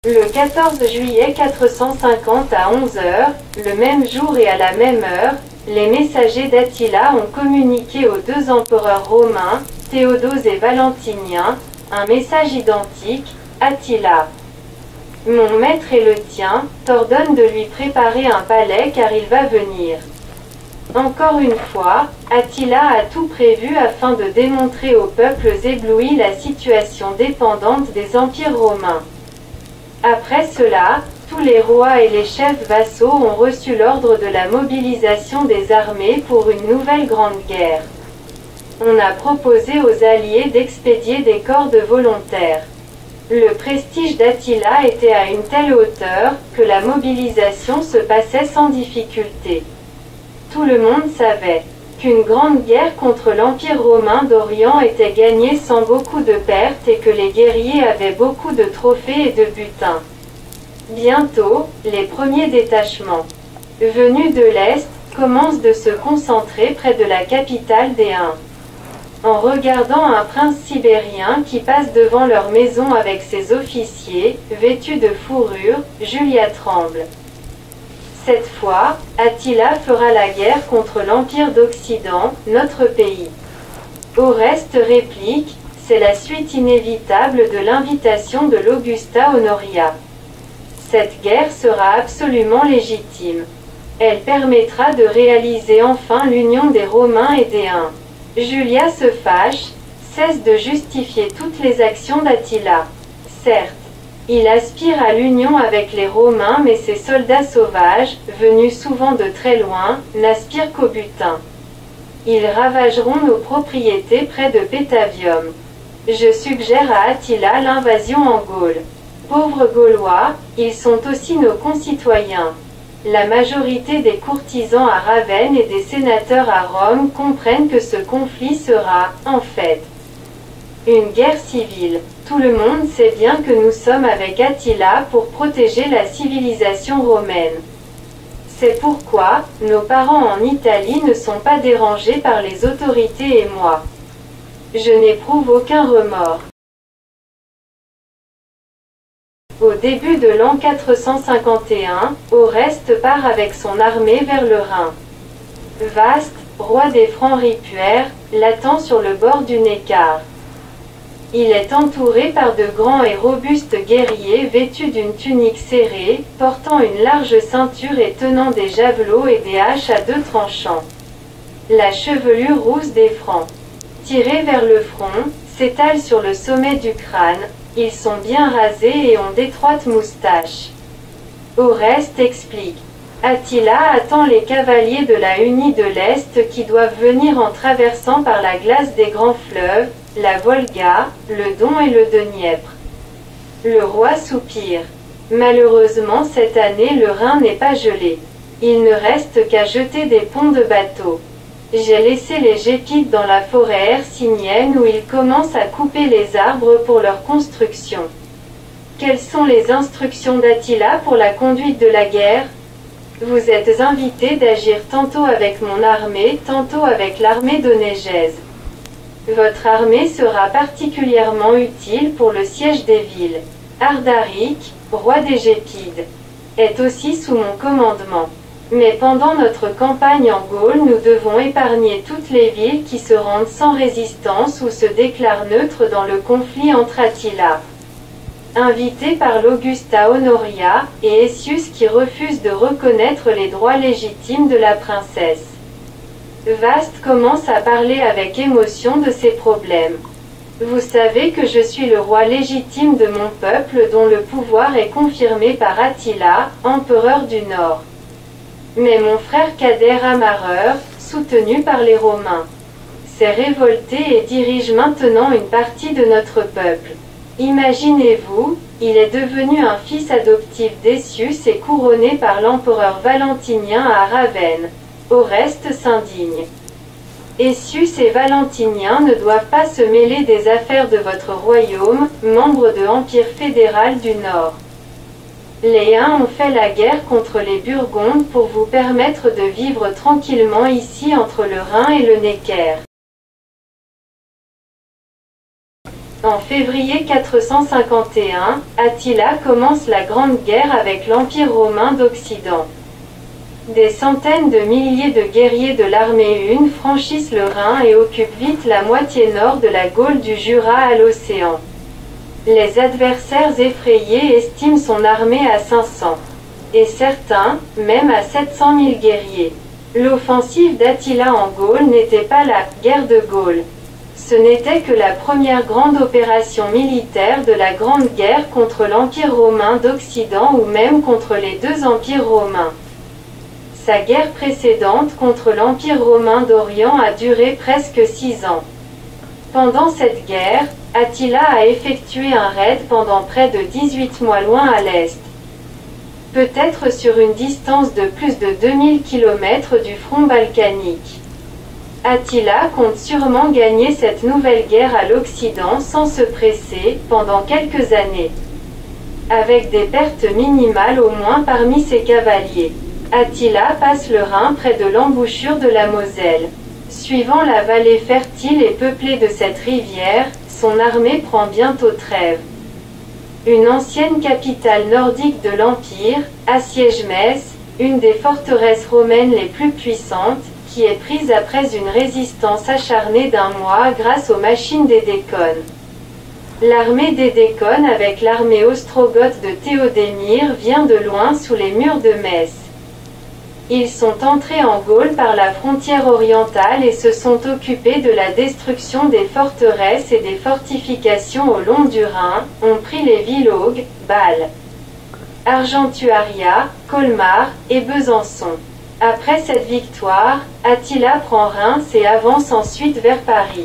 Le 14 juillet 450 à 11 heures, le même jour et à la même heure, les messagers d'Attila ont communiqué aux deux empereurs romains, Théodose et Valentinien, un message identique. Attila, mon maître et le tien, t'ordonne de lui préparer un palais car il va venir. Encore une fois, Attila a tout prévu afin de démontrer aux peuples éblouis la situation dépendante des empires romains. Après cela, tous les rois et les chefs vassaux ont reçu l'ordre de la mobilisation des armées pour une nouvelle grande guerre. On a proposé aux alliés d'expédier des corps de volontaires. Le prestige d'Attila était à une telle hauteur que la mobilisation se passait sans difficulté. Tout le monde savait qu'une grande guerre contre l'Empire romain d'Orient était gagnée sans beaucoup de pertes et que les guerriers avaient beaucoup de trophées et de butins. Bientôt, les premiers détachements venus de l'Est commencent de se concentrer près de la capitale des Huns. En regardant un prince sibérien qui passe devant leur maison avec ses officiers, vêtus de fourrure, Julia tremble. Cette fois, Attila fera la guerre contre l'Empire d'Occident, notre pays. Oreste réplique, c'est la suite inévitable de l'invitation de l'Augusta Honoria. Cette guerre sera absolument légitime. Elle permettra de réaliser enfin l'union des Romains et des Huns. Julia se fâche, cesse de justifier toutes les actions d'Attila. Certes, il aspire à l'union avec les Romains mais ses soldats sauvages, venus souvent de très loin, n'aspirent qu'au butin. Ils ravageront nos propriétés près de Pétavium. Je suggère à Attila l'invasion en Gaule. Pauvres Gaulois, ils sont aussi nos concitoyens. La majorité des courtisans à Ravenne et des sénateurs à Rome comprennent que ce conflit sera, en fait, une guerre civile. Tout le monde sait bien que nous sommes avec Attila pour protéger la civilisation romaine. C'est pourquoi, nos parents en Italie ne sont pas dérangés par les autorités et moi. Je n'éprouve aucun remords. Au début de l'an 451, Oreste part avec son armée vers le Rhin. Vaste, roi des Francs ripuaires, l'attend sur le bord du Neckar. Il est entouré par de grands et robustes guerriers vêtus d'une tunique serrée, portant une large ceinture et tenant des javelots et des haches à deux tranchants. La chevelure rousse des Francs, tirée vers le front, s'étale sur le sommet du crâne. Ils sont bien rasés et ont d'étroites moustaches. Oreste explique. Attila attend les cavaliers de la Unie de l'Est qui doivent venir en traversant par la glace des grands fleuves, la Volga, le Don et le Dniepr. Le roi soupire. Malheureusement cette année le Rhin n'est pas gelé. Il ne reste qu'à jeter des ponts de bateaux. J'ai laissé les Gépides dans la forêt hercynienne où ils commencent à couper les arbres pour leur construction. Quelles sont les instructions d'Attila pour la conduite de la guerre? Vous êtes invités d'agir tantôt avec mon armée, tantôt avec l'armée d'Onégèse. Votre armée sera particulièrement utile pour le siège des villes. Ardaric, roi des Gépides, est aussi sous mon commandement. Mais pendant notre campagne en Gaule, nous devons épargner toutes les villes qui se rendent sans résistance ou se déclarent neutres dans le conflit entre Attila, invité par l'Augusta Honoria, et Essius qui refuse de reconnaître les droits légitimes de la princesse. Vaste commence à parler avec émotion de ses problèmes. Vous savez que je suis le roi légitime de mon peuple dont le pouvoir est confirmé par Attila, empereur du Nord. Mais mon frère cadet Amareur, soutenu par les Romains, s'est révolté et dirige maintenant une partie de notre peuple. Imaginez-vous, il est devenu un fils adoptif d'Essius et couronné par l'empereur Valentinien à Ravenne. Oreste s'indigne. Essius et Valentinien ne doivent pas se mêler des affaires de votre royaume, membre de l'Empire fédéral du Nord. Les Huns ont fait la guerre contre les Burgondes pour vous permettre de vivre tranquillement ici entre le Rhin et le Neckar. En février 451, Attila commence la Grande Guerre avec l'Empire romain d'Occident. Des centaines de milliers de guerriers de l'armée une franchissent le Rhin et occupent vite la moitié nord de la Gaule du Jura à l'océan. Les adversaires effrayés estiment son armée à 500. Et certains, même à 700 000 guerriers. L'offensive d'Attila en Gaule n'était pas la « guerre de Gaule ». Ce n'était que la première grande opération militaire de la Grande Guerre contre l'Empire romain d'Occident ou même contre les deux empires romains. Sa guerre précédente contre l'Empire romain d'Orient a duré presque 6 ans. Pendant cette guerre, Attila a effectué un raid pendant près de 18 mois loin à l'est. Peut-être sur une distance de plus de 2000 km du front balkanique. Attila compte sûrement gagner cette nouvelle guerre à l'Occident sans se presser, pendant quelques années. Avec des pertes minimales au moins parmi ses cavaliers. Attila passe le Rhin près de l'embouchure de la Moselle. Suivant la vallée fertile et peuplée de cette rivière, son armée prend bientôt trêve. Une ancienne capitale nordique de l'Empire, assiège Metz, une des forteresses romaines les plus puissantes, qui est prise après une résistance acharnée d'un mois grâce aux machines des Décones. L'armée des Décones avec l'armée ostrogoth de Théodémire vient de loin sous les murs de Metz. Ils sont entrés en Gaule par la frontière orientale et se sont occupés de la destruction des forteresses et des fortifications au long du Rhin, ont pris les villes Auge, Bâle, Argentuaria, Colmar et Besançon. Après cette victoire, Attila prend Reims et avance ensuite vers Paris.